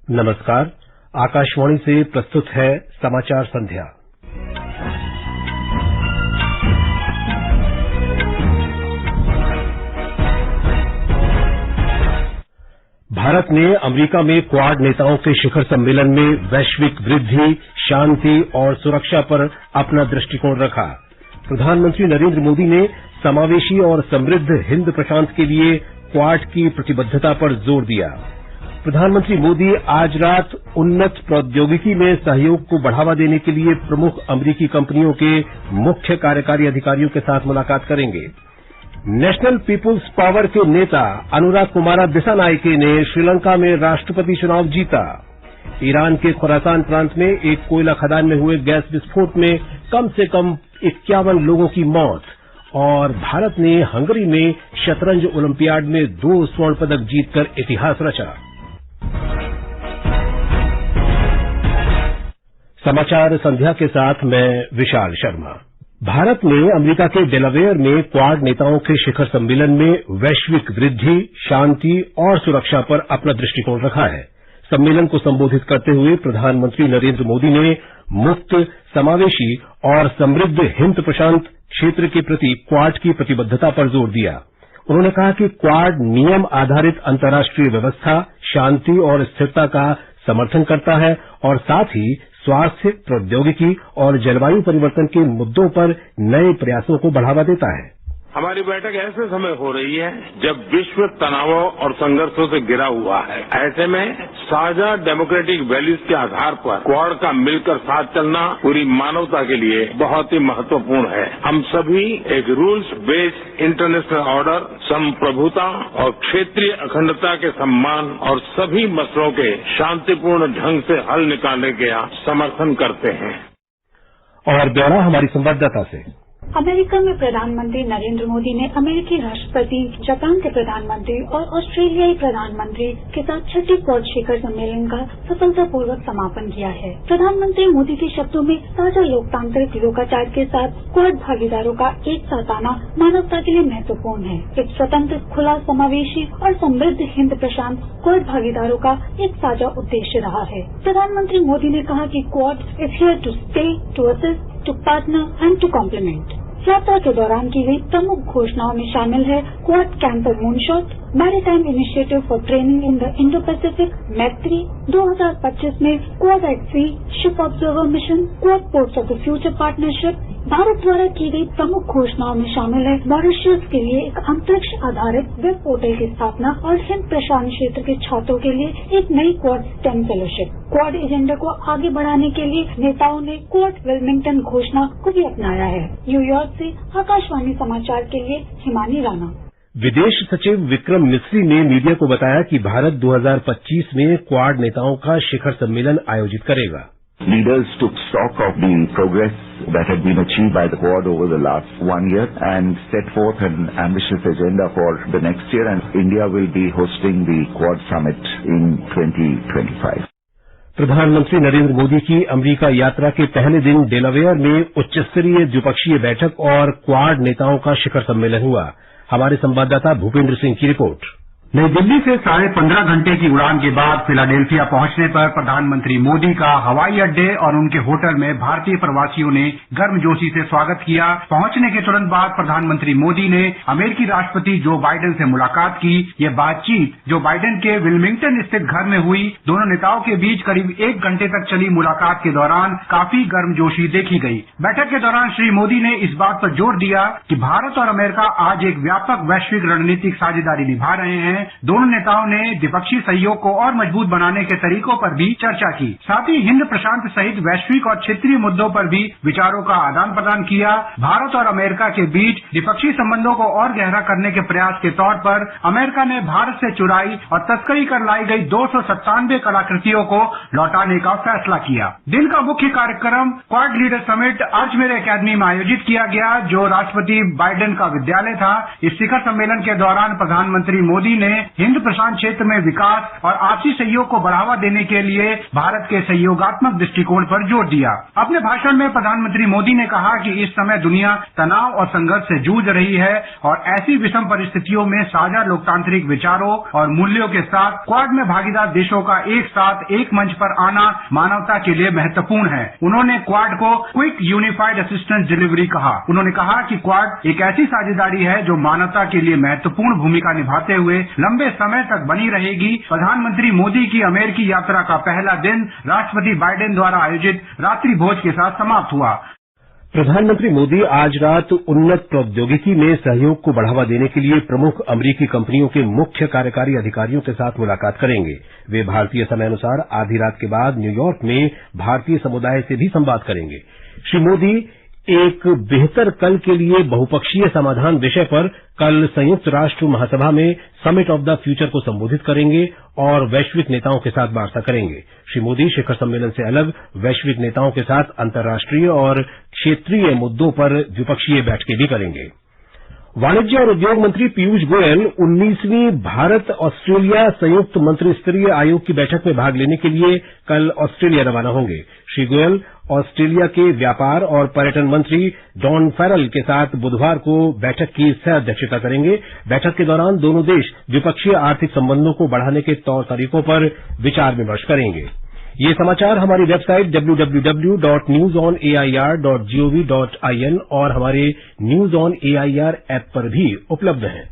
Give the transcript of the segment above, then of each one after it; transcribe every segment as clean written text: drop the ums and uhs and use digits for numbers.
नमस्कार। आकाशवाणी से प्रस्तुत है समाचार संध्या। भारत ने अमेरिका में क्वाड नेताओं के शिखर सम्मेलन में वैश्विक वृद्धि, शांति और सुरक्षा पर अपना दृष्टिकोण रखा। प्रधानमंत्री नरेंद्र मोदी ने समावेशी और समृद्ध हिंद प्रशांत के लिए क्वाड की प्रतिबद्धता पर जोर दिया। प्रधानमंत्री मोदी आज रात उन्नत प्रौद्योगिकी में सहयोग को बढ़ावा देने के लिए प्रमुख अमेरिकी कंपनियों के मुख्य कार्यकारी अधिकारियों के साथ मुलाकात करेंगे। नेशनल पीपुल्स पावर के नेता अनुराग कुमारा दिसानायके ने श्रीलंका में राष्ट्रपति चुनाव जीता। ईरान के खुरासान प्रांत में एक कोयला खदान में हुए गैस विस्फोट में कम से कम 51 लोगों की मौत। और भारत ने हंगरी में शतरंज ओलंपियाड में 2 स्वर्ण पदक जीतकर इतिहास रचा। समाचार संध्या के साथ मैं विशाल शर्मा। भारत ने अमेरिका के डेलावेयर में क्वाड नेताओं के शिखर सम्मेलन में वैश्विक वृद्धि, शांति और सुरक्षा पर अपना दृष्टिकोण रखा है। सम्मेलन को संबोधित करते हुए प्रधानमंत्री नरेंद्र मोदी ने मुक्त, समावेशी और समृद्ध हिंद प्रशांत क्षेत्र के प्रति क्वाड की प्रतिबद्धता पर जोर दिया। उन्होंने कहा कि क्वाड नियम आधारित अंतर्राष्ट्रीय व्यवस्था, शांति और स्थिरता का समर्थन करता है और साथ ही स्वास्थ्य, प्रौद्योगिकी और जलवायु परिवर्तन के मुद्दों पर नए प्रयासों को बढ़ावा देता है। हमारी बैठक ऐसे समय हो रही है जब विश्व तनावों और संघर्षों से घिरा हुआ है। ऐसे में साझा डेमोक्रेटिक वैल्यूज के आधार पर क्वाड का मिलकर साथ चलना पूरी मानवता के लिए बहुत ही महत्वपूर्ण है। हम सभी एक रूल्स बेस्ड इंटरनेशनल ऑर्डर, संप्रभुता और क्षेत्रीय अखंडता के सम्मान और सभी मसलों के शांतिपूर्ण ढंग से हल निकालने का समर्थन करते हैं। और ब्यौरा हमारी संवाददाता से। अमेरिका में प्रधानमंत्री नरेंद्र मोदी ने अमेरिकी राष्ट्रपति, जापान के प्रधानमंत्री और ऑस्ट्रेलियाई प्रधानमंत्री के साथ छठे क्वाड शिखर सम्मेलन का सफलतापूर्वक समापन किया है। प्रधानमंत्री मोदी के शब्दों में साझा लोकतांत्रिक लोकाचार के साथ क्वाड भागीदारों का एक साथ आना मानवता के लिए महत्वपूर्ण है। एक स्वतंत्र, खुला, समावेशी और समृद्ध हिंद प्रशांत क्वाड भागीदारों का एक साझा उद्देश्य रहा है। प्रधानमंत्री मोदी ने कहा कि Quad is here to stay, to assist, to partner and to complement. यात्रा के दौरान की गई प्रमुख घोषणाओं में शामिल है Quad cancer moonshot, maritime initiative for training in the Indo Pacific, Maitri 2025 में Quad at sea ship observer mission, Quad ports of the future partnership. Bharat द्वारा की गई प्रमुख घोषणाओं में शामिल है मॉरिशस के लिए एक अंतरिक्ष आधारित वेब पोर्टल की स्थापना और हिंद प्रशांत क्षेत्र के छात्रों के लिए एक नई quad stem fellowship. Quad agenda को आगे बढ़ाने के लिए नेताओं ने क्वाड विल्मिंगटन घोषणा को भी अपनाया है। न्यूयॉर्क से आकाशवाणी समाचार के लिए हिमानी राणा। विदेश सचिव विक्रम मिस्री ने मीडिया को बताया कि भारत 2025 में क्वाड नेताओं का शिखर सम्मेलन आयोजित करेगा। Leaders took stock of the progress that had been achieved by the Quad over the last 1 year and set forth an ambitious agenda for the next year, and India will be hosting the Quad Summit in 2025. प्रधानमंत्री नरेंद्र मोदी की America यात्रा के पहले दिन Delaware में उच्चस्तरीय द्विपक्षीय बैठक और क्वाड नेताओं का शिखर सम्मेलन हुआ। हमारे संवाददाता भूपेंद्र सिंह की रिपोर्ट। नई दिल्ली से 15.5 घंटे की उड़ान के बाद फिलाडेल्फिया पहुंचने पर प्रधानमंत्री मोदी का हवाई अड्डे और उनके होटल में भारतीय प्रवासियों ने गर्मजोशी से स्वागत किया। पहुंचने के तुरंत बाद प्रधानमंत्री मोदी ने अमेरिकी राष्ट्रपति जो बाइडेन से मुलाकात की। ये बातचीत जो बाइडेन के विल्मिंगटन स्थित घर में हुई। दोनों नेताओं के बीच करीब 1 घंटे तक चली मुलाकात के दौरान काफी गर्मजोशी देखी गई। बैठक के दौरान श्री मोदी ने इस बात पर जोर दिया कि भारत और अमेरिका आज एक व्यापक वैश्विक रणनीतिक साझेदारी निभा रहे हैं। दोनों नेताओं ने द्विपक्षीय सहयोग को और मजबूत बनाने के तरीकों पर भी चर्चा की। साथ ही हिंद प्रशांत सहित वैश्विक और क्षेत्रीय मुद्दों पर भी विचारों का आदान प्रदान किया। भारत और अमेरिका के बीच द्विपक्षीय संबंधों को और गहरा करने के प्रयास के तौर पर अमेरिका ने भारत से चुराई और तस्करी कर लाई गई 297 कलाकृतियों को लौटाने का फैसला किया। दिन का मुख्य कार्यक्रम क्वाड लीडर समिट आर्चमेयर एकेडमी में आयोजित किया गया, जो राष्ट्रपति बाइडेन का विद्यालय था। इस शिखर सम्मेलन के दौरान प्रधानमंत्री मोदी ने ने हिंद प्रशांत क्षेत्र में विकास और आपसी सहयोग को बढ़ावा देने के लिए भारत के सहयोगात्मक दृष्टिकोण पर जोर दिया। अपने भाषण में प्रधानमंत्री मोदी ने कहा कि इस समय दुनिया तनाव और संघर्ष से जूझ रही है और ऐसी विषम परिस्थितियों में साझा लोकतांत्रिक विचारों और मूल्यों के साथ क्वाड में भागीदार देशों का एक साथ एक मंच पर आना मानवता के लिए महत्वपूर्ण है। उन्होंने क्वाड को क्विक यूनिफाइड असिस्टेंस डिलीवरी कहा। उन्होंने कहा कि क्वाड एक ऐसी साझेदारी है जो मानवता के लिए महत्वपूर्ण भूमिका निभाते हुए लंबे समय तक बनी रहेगी। प्रधानमंत्री मोदी की अमेरिकी यात्रा का पहला दिन राष्ट्रपति बाइडेन द्वारा आयोजित रात्रि भोज के साथ समाप्त हुआ। प्रधानमंत्री मोदी आज रात उन्नत प्रौद्योगिकी में सहयोग को बढ़ावा देने के लिए प्रमुख अमेरिकी कंपनियों के मुख्य कार्यकारी अधिकारियों के साथ मुलाकात करेंगे। वे भारतीय समयानुसार आधी रात के बाद न्यूयॉर्क में भारतीय समुदाय से भी संवाद करेंगे। श्री मोदी एक बेहतर कल के लिए बहुपक्षीय समाधान विषय पर कल संयुक्त राष्ट्र महासभा में समिट ऑफ द फ्यूचर को संबोधित करेंगे और वैश्विक नेताओं के साथ वार्ता करेंगे। श्री मोदी शिखर सम्मेलन से अलग वैश्विक नेताओं के साथ अंतर्राष्ट्रीय और क्षेत्रीय मुद्दों पर द्विपक्षीय बैठकें भी करेंगे। वाणिज्य और उद्योग मंत्री पीयूष गोयल 19वीं भारत ऑस्ट्रेलिया संयुक्त मंत्रिस्तरीय आयोग की बैठक में भाग लेने के लिए कल ऑस्ट्रेलिया रवाना होंगे। श्री गोयल ऑस्ट्रेलिया के व्यापार और पर्यटन मंत्री डॉन फैरल के साथ बुधवार को बैठक की सह अध्यक्षता करेंगे। बैठक के दौरान दोनों देश द्विपक्षीय आर्थिक संबंधों को बढ़ाने के तौर तरीकों पर विचार विमर्श करेंगे। ये समाचार हमारी वेबसाइट www.newsonair.gov.in और हमारे न्यूज ऑन एआईआर ऐप पर भी उपलब्ध हैं।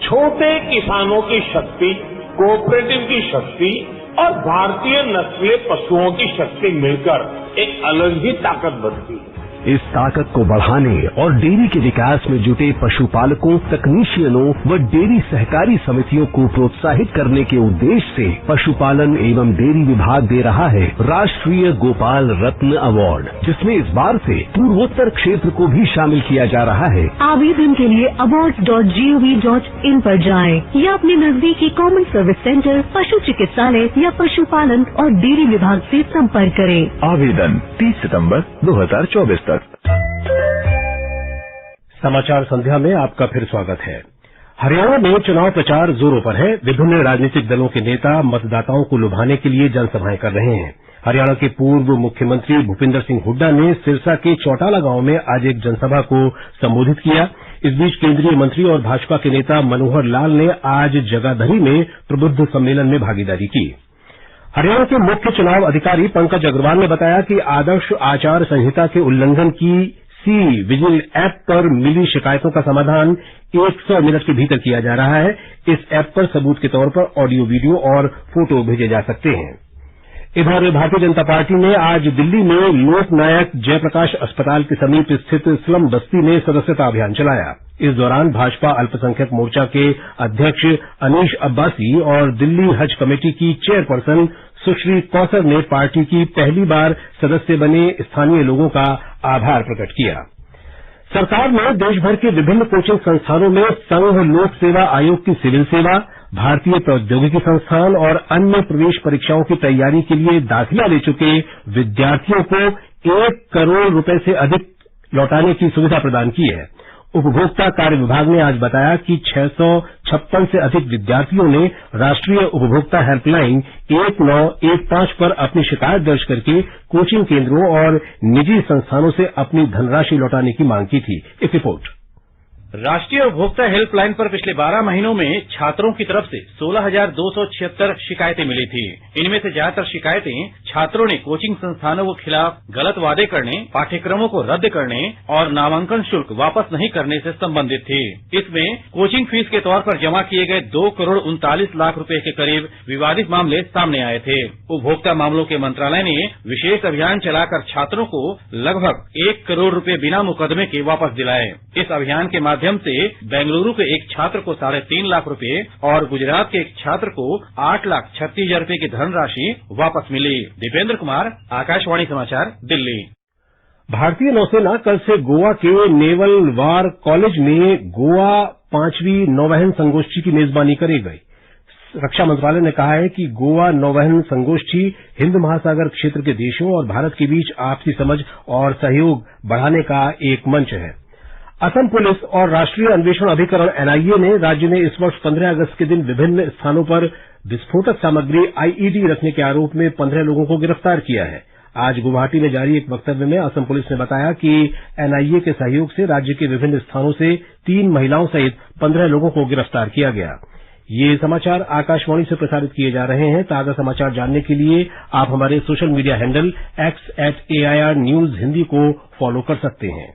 छोटे किसानों की शक्ति, कोऑपरेटिव की शक्ति और भारतीय नस्लीय पशुओं की शक्ति मिलकर एक अलग ही ताकत बनती है। इस ताकत को बढ़ाने और डेयरी के विकास में जुटे पशुपालकों, तकनीशियनों व डेयरी सहकारी समितियों को प्रोत्साहित करने के उद्देश्य से पशुपालन एवं डेयरी विभाग दे रहा है राष्ट्रीय गोपाल रत्न अवार्ड, जिसमें इस बार से पूर्वोत्तर क्षेत्र को भी शामिल किया जा रहा है। आवेदन के लिए awards.gov.in पर जाएं या अपने नजदीकी कॉमन सर्विस सेंटर, पशु चिकित्सालय या पशुपालन और डेयरी विभाग से संपर्क करें। आवेदन 30 सितंबर 2024 तक। समाचार संध्या में आपका फिर स्वागत है। हरियाणा में चुनाव प्रचार जोरों पर है। विभिन्न राजनीतिक दलों के नेता मतदाताओं को लुभाने के लिए जनसभाएं कर रहे हैं। हरियाणा के पूर्व मुख्यमंत्री भूपिंदर सिंह हुड्डा ने सिरसा के चौटाला गांव में आज एक जनसभा को संबोधित किया। इस बीच केंद्रीय मंत्री और भाजपा के नेता मनोहर लाल ने आज जगाधरी में प्रबुद्ध सम्मेलन में भागीदारी की। हरियाणा के मुख्य चुनाव अधिकारी पंकज अग्रवाल ने बताया कि आदर्श आचार संहिता के उल्लंघन की सी विजिल ऐप पर मिली शिकायतों का समाधान 100 मिनट के भीतर किया जा रहा है। इस ऐप पर सबूत के तौर पर ऑडियो, वीडियो और फोटो भेजे जा सकते हैं। इधर भारतीय जनता पार्टी ने आज दिल्ली में लोकनायक जयप्रकाश अस्पताल के समीप स्थित स्लम बस्ती में सदस्यता अभियान चलाया। इस दौरान भाजपा अल्पसंख्यक मोर्चा के अध्यक्ष अनीश अब्बासी और दिल्ली हज कमेटी की चेयरपर्सन सुश्री कौसर ने पार्टी की पहली बार सदस्य बने स्थानीय लोगों का आभार प्रकट किया। सरकार ने देशभर के विभिन्न कोचिंग संस्थानों में संघ लोक सेवा आयोग की सिविल सेवा, भारतीय प्रौद्योगिकी संस्थान और अन्य प्रवेश परीक्षाओं की तैयारी के लिए दाखिला ले चुके विद्यार्थियों को 1 करोड़ रुपए से अधिक लौटाने की सुविधा प्रदान की है। उपभोक्ता कार्य विभाग ने आज बताया कि 656 से अधिक विद्यार्थियों ने राष्ट्रीय उपभोक्ता हेल्पलाइन 1915 पर अपनी शिकायत दर्ज करके कोचिंग केंद्रों और निजी संस्थानों से अपनी धनराशि लौटाने की मांग की थी। एक रिपोर्ट। राष्ट्रीय उपभोक्ता हेल्पलाइन पर पिछले 12 महीनों में छात्रों की तरफ से 16,276 शिकायतें मिली थी। इनमें से ज्यादातर शिकायतें छात्रों ने कोचिंग संस्थानों के खिलाफ गलत वादे करने, पाठ्यक्रमों को रद्द करने और नामांकन शुल्क वापस नहीं करने से संबंधित थी। इसमें कोचिंग फीस के तौर पर जमा किए गए 2 करोड़ 39 लाख रुपए के करीब विवादित मामले सामने आए थे। उपभोक्ता मामलों के मंत्रालय ने विशेष अभियान चलाकर छात्रों को लगभग 1 करोड़ रुपए बिना मुकदमे के वापस दिलाए। इस अभियान के माध्यम से बेंगलुरु के एक छात्र को 3.5 लाख रुपए और गुजरात के एक छात्र को 8,36,000 रुपए की धनराशि वापस मिली। दीपेंद्र कुमार, आकाशवाणी समाचार, दिल्ली। भारतीय नौसेना कल से गोवा के नेवल वार कॉलेज में गोवा 5वीं नौवहन संगोष्ठी की मेजबानी करेगी। रक्षा मंत्रालय ने कहा है कि गोवा नौवहन संगोष्ठी हिंद महासागर क्षेत्र के देशों और भारत के बीच आपसी समझ और सहयोग बढ़ाने का एक मंच है। असम पुलिस और राष्ट्रीय अन्वेषण अभिकरण एनआईए ने राज्य में इस वर्ष 15 अगस्त के दिन विभिन्न स्थानों पर विस्फोटक सामग्री आईईडी रखने के आरोप में 15 लोगों को गिरफ्तार किया है। आज गुवाहाटी में जारी एक वक्तव्य में असम पुलिस ने बताया कि एनआईए के सहयोग से राज्य के विभिन्न स्थानों से 3 महिलाओं सहित 15 लोगों को गिरफ्तार किया गया। ये समाचार आकाशवाणी से प्रसारित किए जा रहे हैं। ताजा समाचार जानने के लिए आप हमारे social media handle @AIR News Hindi को फॉलो कर सकते हैं।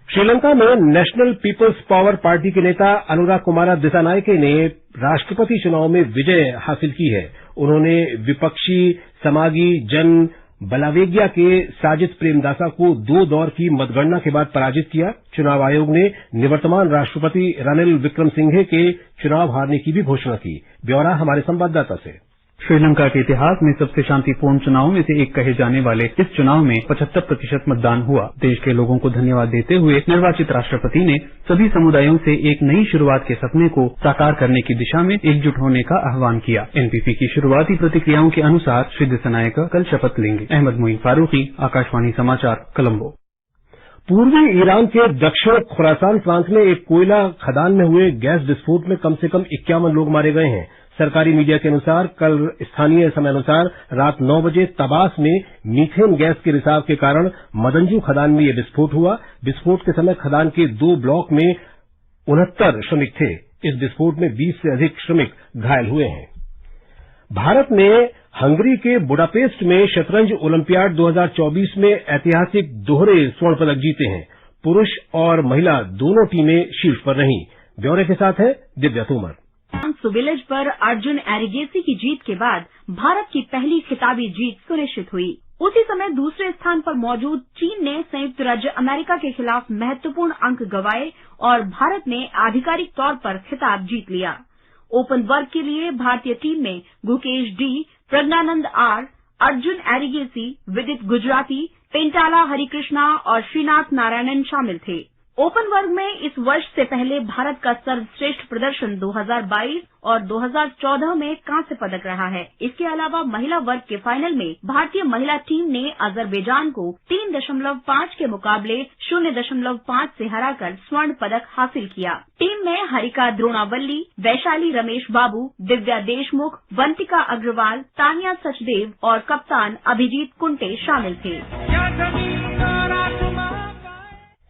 श्रीलंका में नेशनल पीपल्स पावर पार्टी के नेता अनुरा कुमारा दिसानायके ने राष्ट्रपति चुनाव में विजय हासिल की है। उन्होंने विपक्षी समागी जन बलावेगिया के साजिद प्रेमदासा को 2 दौर की मतगणना के बाद पराजित किया। चुनाव आयोग ने निवर्तमान राष्ट्रपति रनिल विक्रमसिंघे के चुनाव हारने की भी घोषणा की। ब्यौरा हमारे संवाददाता से। श्रीलंका के इतिहास में सबसे शांतिपूर्ण चुनाव में से एक कहे जाने वाले इस चुनाव में 75% मतदान हुआ। देश के लोगों को धन्यवाद देते हुए निर्वाचित राष्ट्रपति ने सभी समुदायों से एक नई शुरुआत के सपने को साकार करने की दिशा में एकजुट होने का आह्वान किया। एनपीपी की शुरुआती प्रतिक्रियाओं के अनुसार श्री दिसानायक कल शपथ लेंगे। अहमद मोइन फारूकी, आकाशवाणी समाचार, कोलंबो। पूर्वी ईरान के दक्षिण खुरासान प्रांत में एक कोयला खदान में हुए गैस विस्फोट में कम से कम 51 लोग मारे गए हैं। सरकारी मीडिया के अनुसार कल स्थानीय समय अनुसार रात 9 बजे तबास में मीथेन गैस के रिसाव के कारण मदंजू खदान में यह विस्फोट हुआ। विस्फोट के समय खदान के 2 ब्लॉक में 69 श्रमिक थे। इस विस्फोट में 20 से अधिक श्रमिक घायल हुए हैं। भारत ने हंगरी के बुडापेस्ट में शतरंज ओलंपियाड 2024 में ऐतिहासिक दोहरे स्वर्ण पदक जीते हैं। पुरुष और महिला दोनों टीमें शीर्ष पर रहीं। ब्यौरे के साथ है दिव्या तोमर। सुविलेज पर अर्जुन एरिगेसी की जीत के बाद भारत की पहली खिताबी जीत सुनिश्चित हुई। उसी समय दूसरे स्थान पर मौजूद चीन ने संयुक्त राज्य अमेरिका के खिलाफ महत्वपूर्ण अंक गंवाए और भारत ने आधिकारिक तौर पर खिताब जीत लिया। ओपन वर्ग के लिए भारतीय टीम में गुकेश डी, प्रज्ञानंद आर, अर्जुन एरिगेसी, विदित गुजराती, पेंटाला हरिकृष्णा और श्रीनाथ नारायणन शामिल थे। ओपन वर्ग में इस वर्ष से पहले भारत का सर्वश्रेष्ठ प्रदर्शन 2022 और 2014 में कांस्य पदक रहा है। इसके अलावा महिला वर्ग के फाइनल में भारतीय महिला टीम ने अजरबैजान को 3.5 के मुकाबले 0.5 से हराकर स्वर्ण पदक हासिल किया। टीम में हरिका द्रोणावल्ली, वैशाली रमेश बाबू, दिव्या देशमुख, वंतिका अग्रवाल, तानिया सचदेव और कप्तान अभिजीत कुंटे शामिल थे।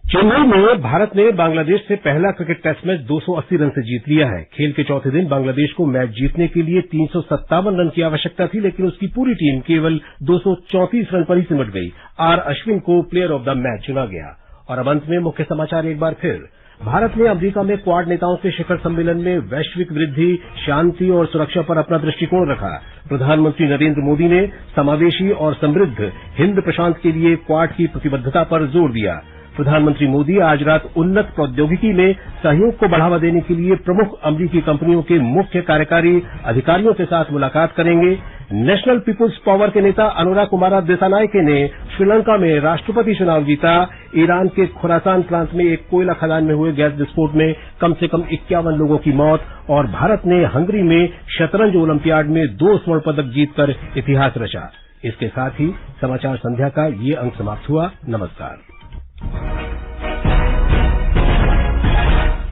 चेन्नई में भारत ने बांग्लादेश से पहला क्रिकेट टेस्ट मैच 280 रन से जीत लिया है। खेल के चौथे दिन बांग्लादेश को मैच जीतने के लिए 357 रन की आवश्यकता थी, लेकिन उसकी पूरी टीम केवल 234 रन पर ही सिमट गई। आर अश्विन को प्लेयर ऑफ द मैच चुना गया। और अब अंत में मुख्य समाचार एक बार फिर। भारत ने अमेरिका में क्वाड नेताओं के शिखर सम्मेलन में वैश्विक वृद्धि, शांति और सुरक्षा पर अपना दृष्टिकोण रखा। प्रधानमंत्री नरेंद्र मोदी ने समावेशी और समृद्ध हिंद प्रशांत के लिए क्वाड की प्रतिबद्धता पर जोर दिया। प्रधानमंत्री मोदी आज रात उन्नत प्रौद्योगिकी में सहयोग को बढ़ावा देने के लिए प्रमुख अमेरिकी कंपनियों के मुख्य कार्यकारी अधिकारियों के साथ मुलाकात करेंगे। नेशनल पीपुल्स पावर के नेता अनुरा कुमारा दिसानायके ने श्रीलंका में राष्ट्रपति चुनाव जीता। ईरान के खुरासान प्रांत में एक कोयला खदान में हुए गैस विस्फोट में कम से कम 51 लोगों की मौत। और भारत ने हंगरी में शतरंज ओलंपियाड में 2 स्वर्ण पदक जीतकर इतिहास रचा। इसके साथ ही समाचार संध्या का ये अंक समाप्त हुआ। नमस्कार।